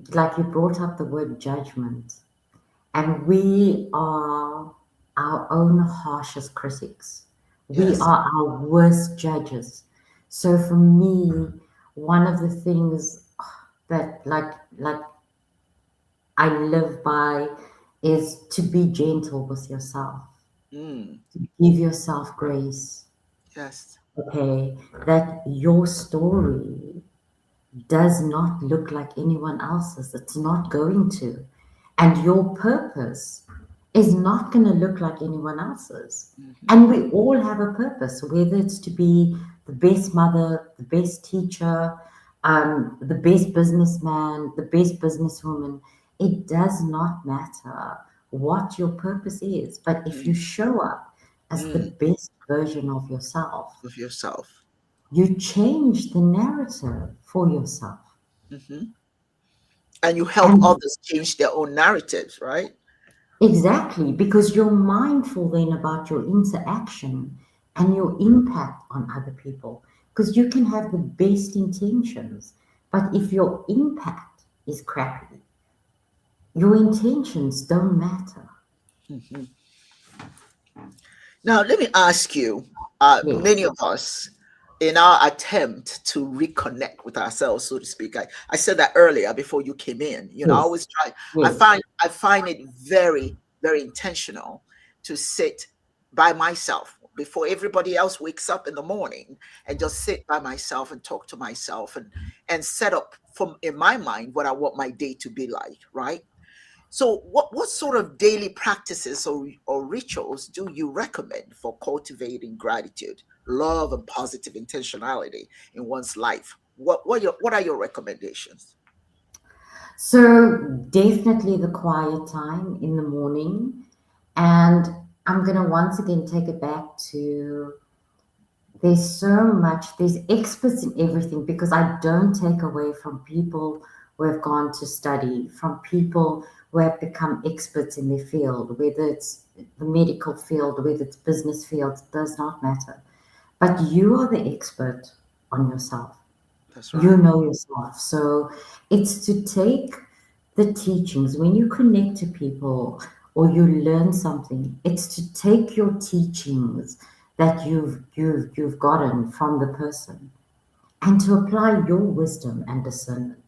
B: like you brought up the word judgment, and we are our own harshest critics. We
A: Yes.
B: are our worst judges. So for me, one of the things that like I live by is to be gentle with yourself,
A: Mm,
B: give yourself grace.
A: yes.
B: Okay, that your story does not look like anyone else's. It's not going to. And your purpose is not going to look like anyone else's.
A: Hmm.
B: And we all have a purpose, whether it's to be the best mother, the best teacher, the best businessman, the best businesswoman. It does not matter what your purpose is. But if you
A: Mm,
B: show up as the
A: mm,
B: best version of yourself,
A: of yourself.
B: you change the narrative for yourself.
A: Hmm. And you help
B: And
A: others change their own narratives, right?
B: exactly, because you're mindful then about your interaction and your impact on other people. Because you can have the best intentions, but if your impact is crappy, your intentions don't matter.
A: Hmm. Now, let me ask you, many
B: Yes,
A: of us, in our attempt to reconnect with ourselves, so to speak, I said that earlier before you came in. I
B: yes,
A: always try,
B: yes.
A: I find it very, very intentional to sit by myself before everybody else wakes up in the morning, and just sit by myself and talk to myself, and set up from in my mind what I want my day to be like, right? So, what sort of daily practices or rituals do you recommend for cultivating gratitude, love, and positive intentionality in one's life? What are your recommendations?
B: So definitely the quiet time in the morning. And I'm going to once again take it back to there's so much, there's experts in everything because I don't take away from people who have gone to study, from people who have become experts in their field, whether it's the medical field, whether it's business field, it does not matter. But you are the expert on yourself.
A: That's
B: You
A: right.
B: know yourself. So it's to take the teachings when you connect to people or you learn something, it's to take your teachings that you've gotten from the person and to apply your wisdom and discernment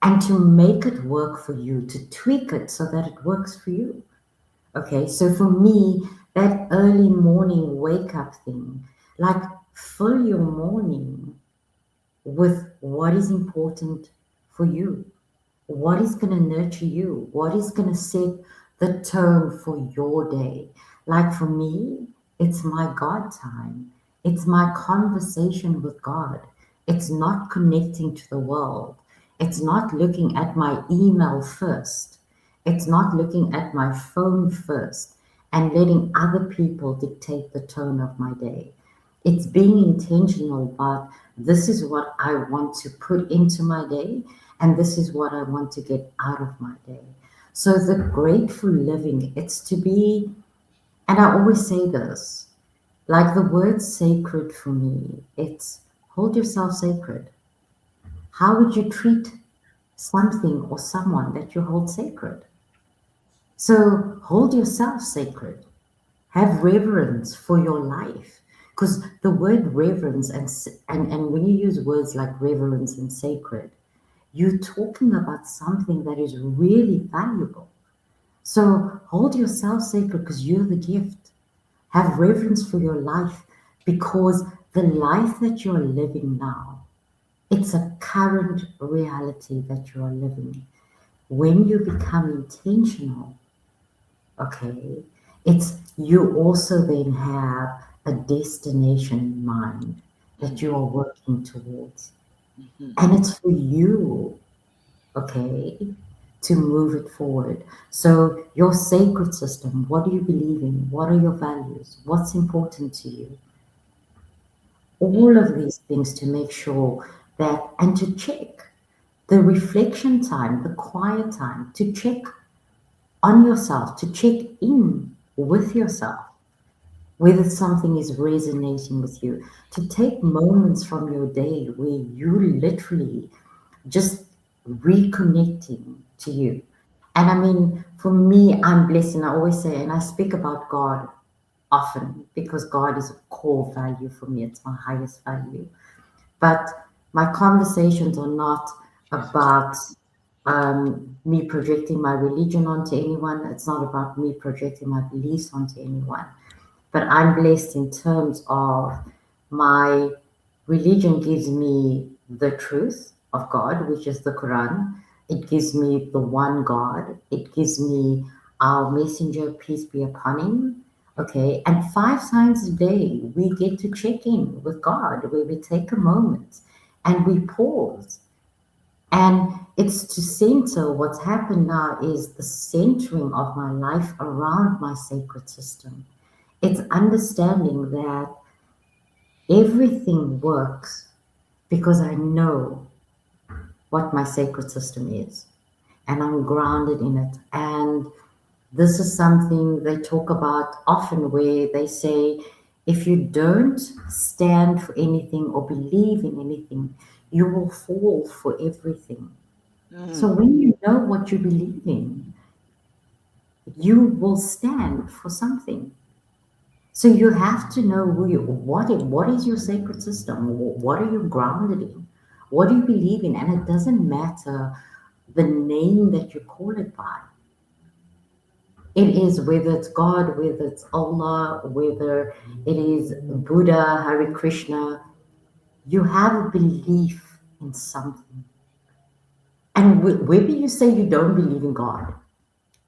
B: and to make it work for you, to tweak it so that it works for you. Okay, so for me, that early morning wake up thing, like fill your morning with what is important for you, what is going to nurture you, what is going to set the tone for your day. Like for me, it's my God time, it's my conversation with God. It's not connecting to the world, it's not looking at my email first, it's not looking at my phone first and letting other people dictate the tone of my day. It's being intentional about this is what I want to put into my day, and this is what I want to get out of my day. So the grateful living, it's to be, and I always say this, like the word sacred for me, it's hold yourself sacred. how would you treat something or someone that you hold sacred? So hold yourself sacred. Have reverence for your life. Because the word reverence and when you use words like reverence and sacred, you're talking about something that is really valuable. So hold yourself sacred because you're the gift. Have reverence for your life because the life that you're living now, it's a current reality that you are living. When you become intentional, okay, it's you also then have a destination in mind that you are working towards.
A: Mhm.
B: And it's for you, okay, to move it forward. So, your sacred system, what do you believe in? What are your values? What's important to you? All
A: Mhm.
B: of these things to make sure that, and to check the reflection time, the quiet time, to check on yourself, to check in with yourself, whether something is resonating with you, to take moments from your day where you literally just reconnecting to you. And I mean, for me, I'm blessed, and I always say, and I speak about God often because God is a core value for me, it's my highest value. But my conversations are not about me projecting my religion onto anyone, it's not about me projecting my beliefs onto anyone. But I'm blessed in terms of my religion gives me the truth of God, which is the Quran. It gives me the one God. It gives me our messenger, peace be upon him. Okay. And 5 times a day, we get to check in with God where we take a moment and we pause. And it's to center what's happened now is the centering of my life around my sacred system. It's understanding that everything works because I know what my sacred system is and I'm grounded in it. And this is something they talk about often where they say, if you don't stand for anything or believe in anything, you will fall for everything. So
A: Mhm.
B: when you know what you believe in, you will stand for something. So you have to know what is your sacred system? What are you grounded in? What do you believe in? And it doesn't matter the name that you call it by. It is whether it's God, whether it's Allah, whether it is Buddha, Hare Krishna. You have a belief in something. And whether you say you don't believe in God,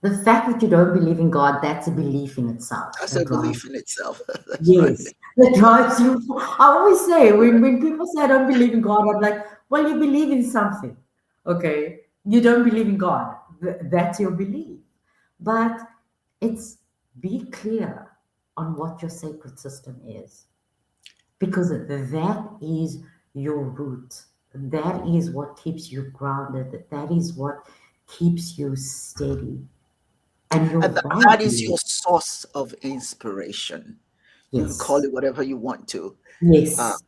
B: the fact that you don't believe in God, that's a belief in itself
A: That's
B: that
A: a
B: drives.
A: belief in itself. That's right.
B: Yes, that drives you. I always say when people say I don't believe in God, I'm like, well, you believe in something, okay? You don't believe in God. That's your belief. But it's be clear on what your sacred system is, because that is your root. That is what keeps you grounded. That is what keeps you steady. And your
A: And that is
B: value,
A: your source of inspiration. You can call
B: yes,
A: it whatever you want to.
B: yes,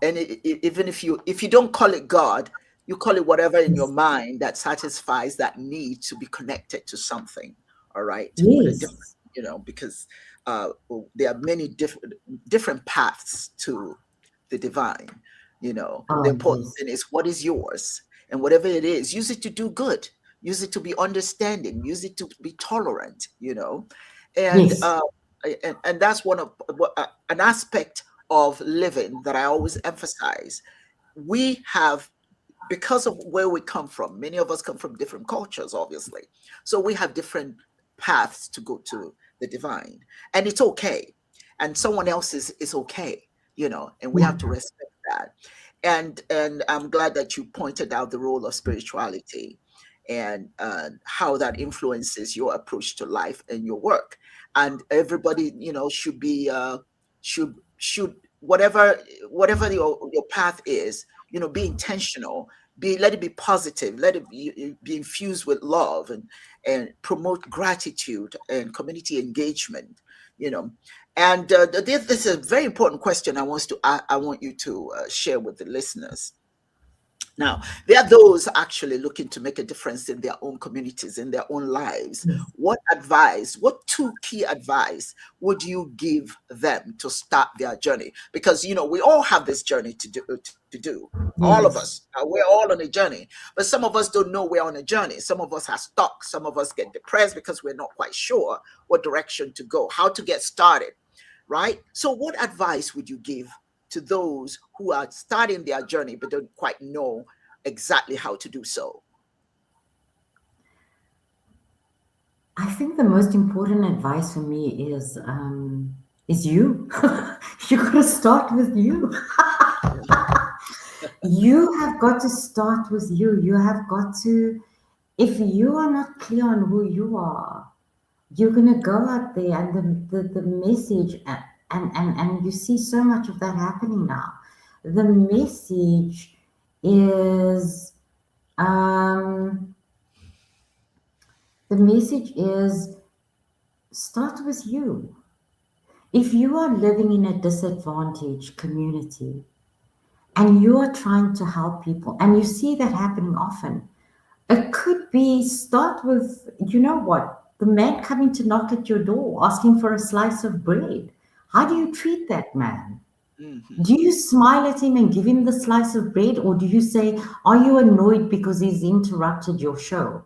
A: And even if you don't call it God, you call it whatever in your
B: yes,
A: mind that satisfies that need to be connected to something. All right, to put it different,
B: yes.
A: because there are many different paths to the divine. The
B: Oh,
A: important
B: yes.
A: thing is what is yours, and whatever it is, use it to do good. Use it to be understanding. Use it to be tolerant. And
B: Yes,
A: and that's one of an aspect of living that I always emphasize. We have, because of where we come from, many of us come from different cultures, obviously. So we have different paths to go to the divine, and it's okay. And someone else's is okay, and we
B: yeah,
A: have to respect that. And I'm glad that you pointed out the role of spirituality and how that influences your approach to life and your work. And everybody, should be should whatever your path is, be intentional, let it be positive, let it be infused with love, and promote gratitude and community engagement. you know and this is a very important question I want you to share with the listeners. Now, there are those actually looking to make a difference in their own communities, in their own lives.
B: Yes.
A: What two key advice would you give them to start their journey? Because, we all have this journey to do. All of us,
B: Yes.
A: we're all on a journey, but some of us don't know we're on a journey. Some of us are stuck. Some of us get depressed because we're not quite sure what direction to go, how to get started, right? So, what advice would you give to those who are starting their journey but don't quite know exactly how to do so?
B: I think the most important advice for me is you. You gotta start with you. You have got to start with you. You have got to, if you are not clear on who you are, you're gonna go out there and the message and you see so much of that happening now. The message is um the message is start with you. If you are living in a disadvantaged community and you are trying to help people and you see that happening often, it could be start with, you know what, the man coming to knock at your door asking for a slice of bread. How do you treat that man?
A: Hmm.
B: Do you smile at him and give him the slice of bread, or do you say, are you annoyed because he's interrupted your show?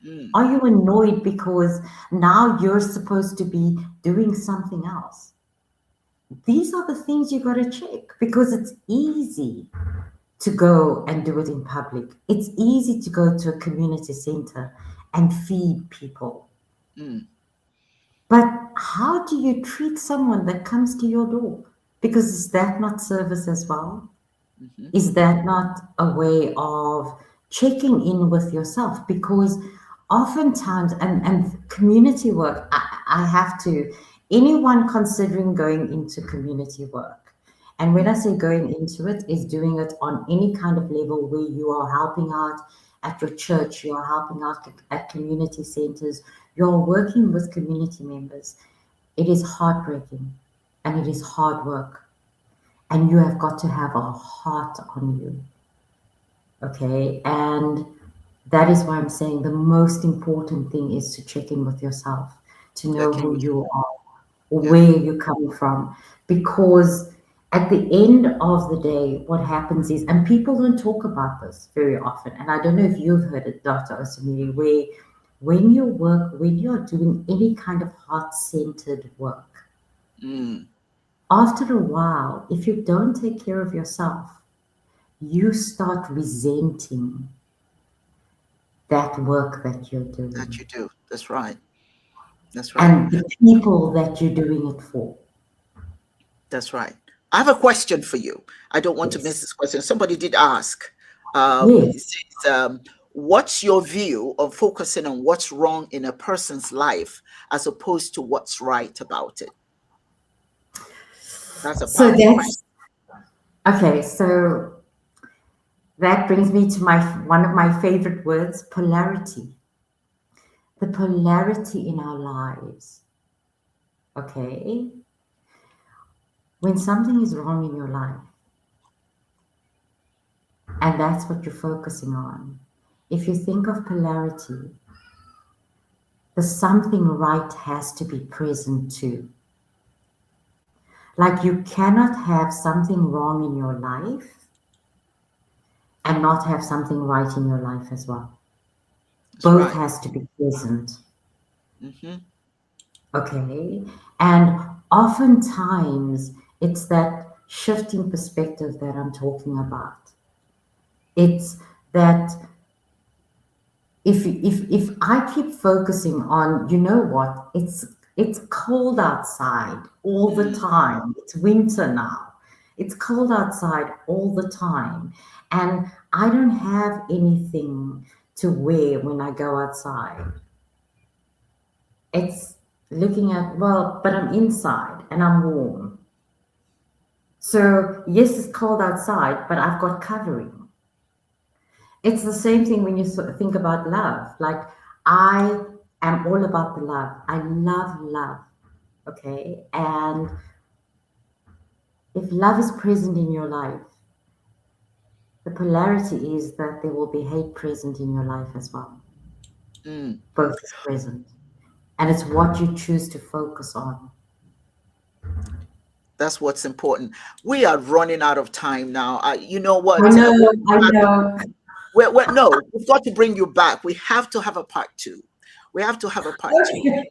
A: Mm.
B: Are you annoyed because now you're supposed to be doing something else? These are the things you got to check because it's easy to go and do it in public. It's easy to go to a community center and feed people.
A: Mm.
B: But how do you treat someone that comes to your door? Because is that not service as well?
A: Hmm.
B: Is that not a way of checking in with yourself? Because oftentimes, and community work, I have to, anyone considering going into community work, and when I say going into it, is doing it on any kind of level where you are helping out at your church, you are helping out at community centers, you're working with community members. It is heartbreaking and it is hard work, and you have got to have a heart on you. Okay. And that is why I'm saying the most important thing is to check in with yourself, to know
A: Checking
B: who
A: with,
B: you are,
A: yeah.
B: where you're coming from. Because at the end of the day, what happens is, and people don't talk about this very often, and I don't know if you've heard it, Dr. Osamiri, where when you're doing any kind of heart centered work,
A: Mm.
B: after a while, if you don't take care of yourself, you start resenting that work that you're
A: That
B: doing
A: you do. That's right. That's right.
B: and the people that you're doing it for.
A: That's right. I have a question for you. I don't want to miss
B: Yes.
A: this question. Somebody did ask.
B: Yes.
A: It says, what's your view of focusing on what's wrong in a person's life as opposed to what's right about it? That's a
B: So
A: powerful question.
B: that's okay. So that brings me to my one of my favorite words, polarity. The polarity in our lives. Okay. When something is wrong in your life, and that's what you're focusing on, if you think of polarity, the something right has to be present too. Like you cannot have something wrong in your life and not have something right in your life as well.
A: That's
B: Both
A: right.
B: has to be present.
A: Hmm.
B: Okay. And oftentimes it's that shifting perspective that I'm talking about. It's that if I keep focusing on, you know what, it's cold outside all the
A: Mm.
B: time. It's winter now. It's cold outside all the time. And I don't have anything to wear when I go outside. It's looking at, well, but I'm inside and I'm warm. So yes, it's cold outside, but I've got covering. It's the same thing when you think about love. Like, I am all about the love. I love love. Okay. And if love is present in your life, The polarity is that there will be hate present in your life as well.
A: Mm.
B: Both is present. And it's what you choose to focus on.
A: That's what's important. We are running out of time now. You know
B: I
A: what?
B: know, I know.
A: No, we've got to bring you back. We have to have a part two. We have to have a part two.
B: Okay.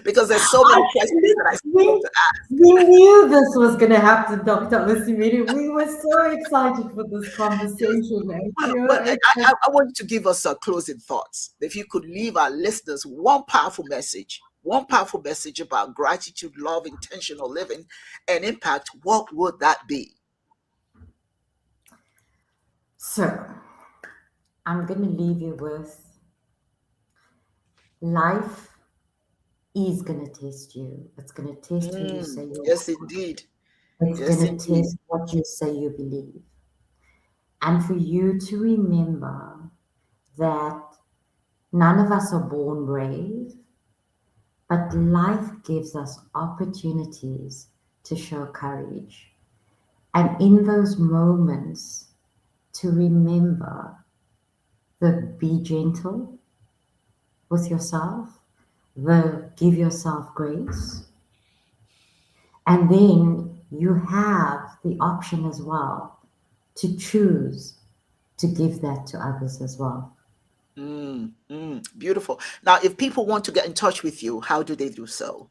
A: Because there's so many questions that I still want to ask.
B: We knew this was going to happen, Dr. Osimiri. We were so excited for this conversation. And
A: But
B: here
A: I want you to give us closing thoughts. If you could leave our listeners one powerful message about gratitude, love, intentional living, and impact, what would that be?
B: So, I'm going to leave you with life is going to test you. It's going to test who you say you
A: Yes,
B: are.
A: indeed.
B: It's
A: Yes,
B: going to
A: indeed.
B: test what you say you believe. And for you to remember that none of us are born brave, but life gives us opportunities to show courage. And in those moments, to remember the be gentle with yourself, the give yourself grace. And then you have the option as well to choose to give that to others as well.
A: Beautiful. Now, if people want to get in touch with you, how do they do so?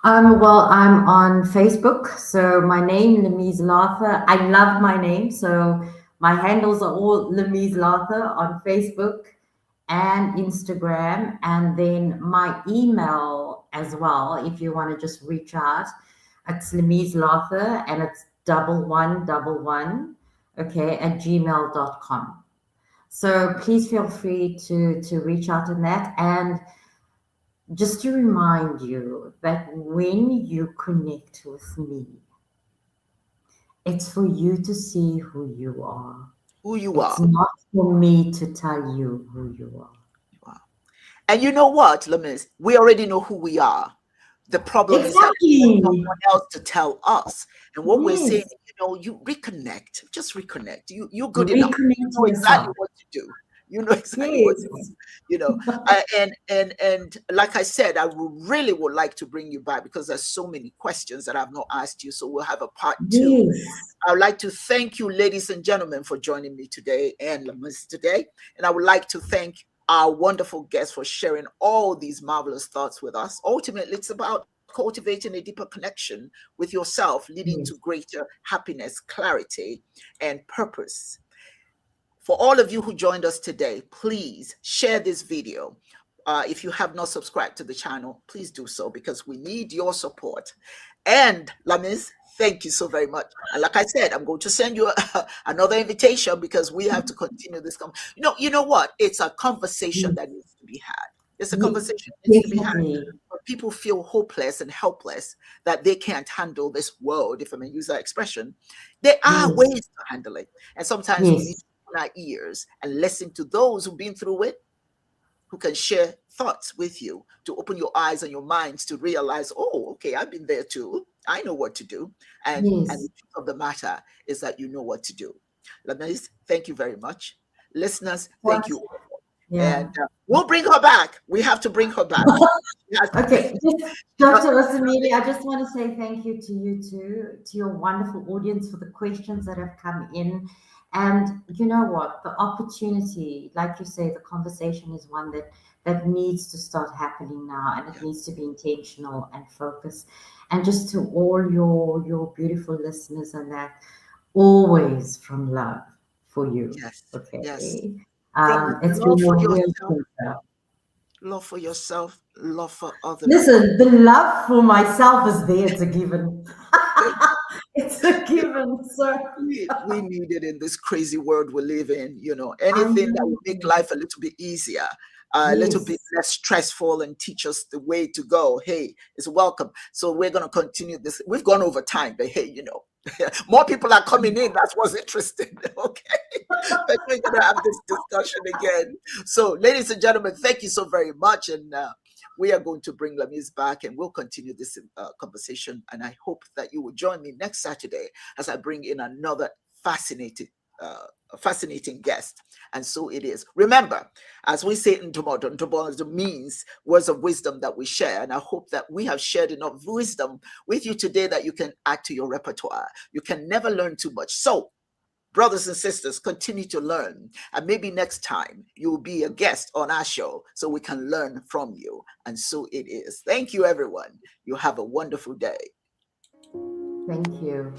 B: Well, I'm on Facebook. So my name, Lamiz Latha. I love my name. So my handles are all Lamiz Latha on Facebook and Instagram. And then my email as well, if you want to just reach out, it's Lamiz Latha and it's 1111, okay, at gmail.com. So please feel free to reach out in that. And just to remind you that when you connect with me, it's for you to see who you are.
A: Who you
B: It's
A: are.
B: not for me to tell you who you are.
A: Wow. And you know what, Lamiz? We already know who we are. The problem is that we want
B: Exactly.
A: someone else to tell us. And what we're saying,
B: Yes.
A: you reconnect. Just reconnect. You're good enough. You
B: Reconnect
A: know
B: to
A: exactly
B: yourself.
A: what to do. You know exactly what to do.
B: Yes.
A: You know, and like I said, really would like to bring you back because there's so many questions that I've not asked you. So we'll have a part two.
B: Yes.
A: I would like to thank you, ladies and gentlemen, for joining me today and Lamiz today. And I would like to thank our wonderful guests for sharing all these marvelous thoughts with us. Ultimately, it's about cultivating a deeper connection with yourself, leading to
B: Yes.
A: greater happiness, clarity, and purpose. For all of you who joined us today, please share this video. If you have not subscribed to the channel, please do so because we need your support. And Lamiz, thank you so very much. And like I said, I'm going to send you another invitation because we have to continue this. You know what? It's a conversation
B: Yes.
A: that needs to be had. It's a
B: Ye-
A: conversation that needs to be had.
B: Definitely.
A: When people feel hopeless and helpless that they can't handle this world, if I may use that expression, there are
B: Yes.
A: ways to handle it. And sometimes we need
B: Yes.
A: to open our ears and listen to those who've been through it, who can share thoughts with you to open your eyes and your minds to realize, oh, okay, I've been there too. I know what to do. And
B: Yes.
A: the truth of the matter is that you know what to do. Lamiz, thank you very much. Listeners, thank
B: What?
A: you.
B: Yeah.
A: And we'll bring her back. We have to bring her back.
B: Okay, just Dr. Osamiri, I just want to say thank you to you too, to your wonderful audience for the questions that have come in. And you know what? The opportunity, like you say, the conversation is one that needs to start happening now, and it needs to be intentional and focused. And just to all your beautiful listeners and that, always from love for you.
A: Yes, yes.
B: Okay.
A: From
B: It's been
A: love
B: a
A: for
B: real
A: yourself,
B: pleasure.
A: love for other people.
B: Listen, the love for myself is there. It's a given. It's a given. So
A: We need it in this crazy world we live in.
B: I
A: Anything that
B: know.
A: will make life a little bit easier, a little bit
B: Yes.
A: less stressful, and teach us the way to go. Hey, it's welcome. So we're going to continue this. We've gone over time, but hey, more people are coming in. That's what's interesting. Okay, but we're going to have this discussion again. So, ladies and gentlemen, thank you so very much, and we are going to bring Lamiz back, and we'll continue this conversation. And I hope that you will join me next Saturday as I bring in another fascinating, a fascinating guest. And so it is. Remember, as we say in Ntomodo means words of wisdom that we share. And I hope that we have shared enough wisdom with you today that you can add to your repertoire. You can never learn too much. So, brothers and sisters, continue to learn. And maybe next time you will be a guest on our show so we can learn from you. And so it is. Thank you, everyone. You have a wonderful day.
B: Thank you.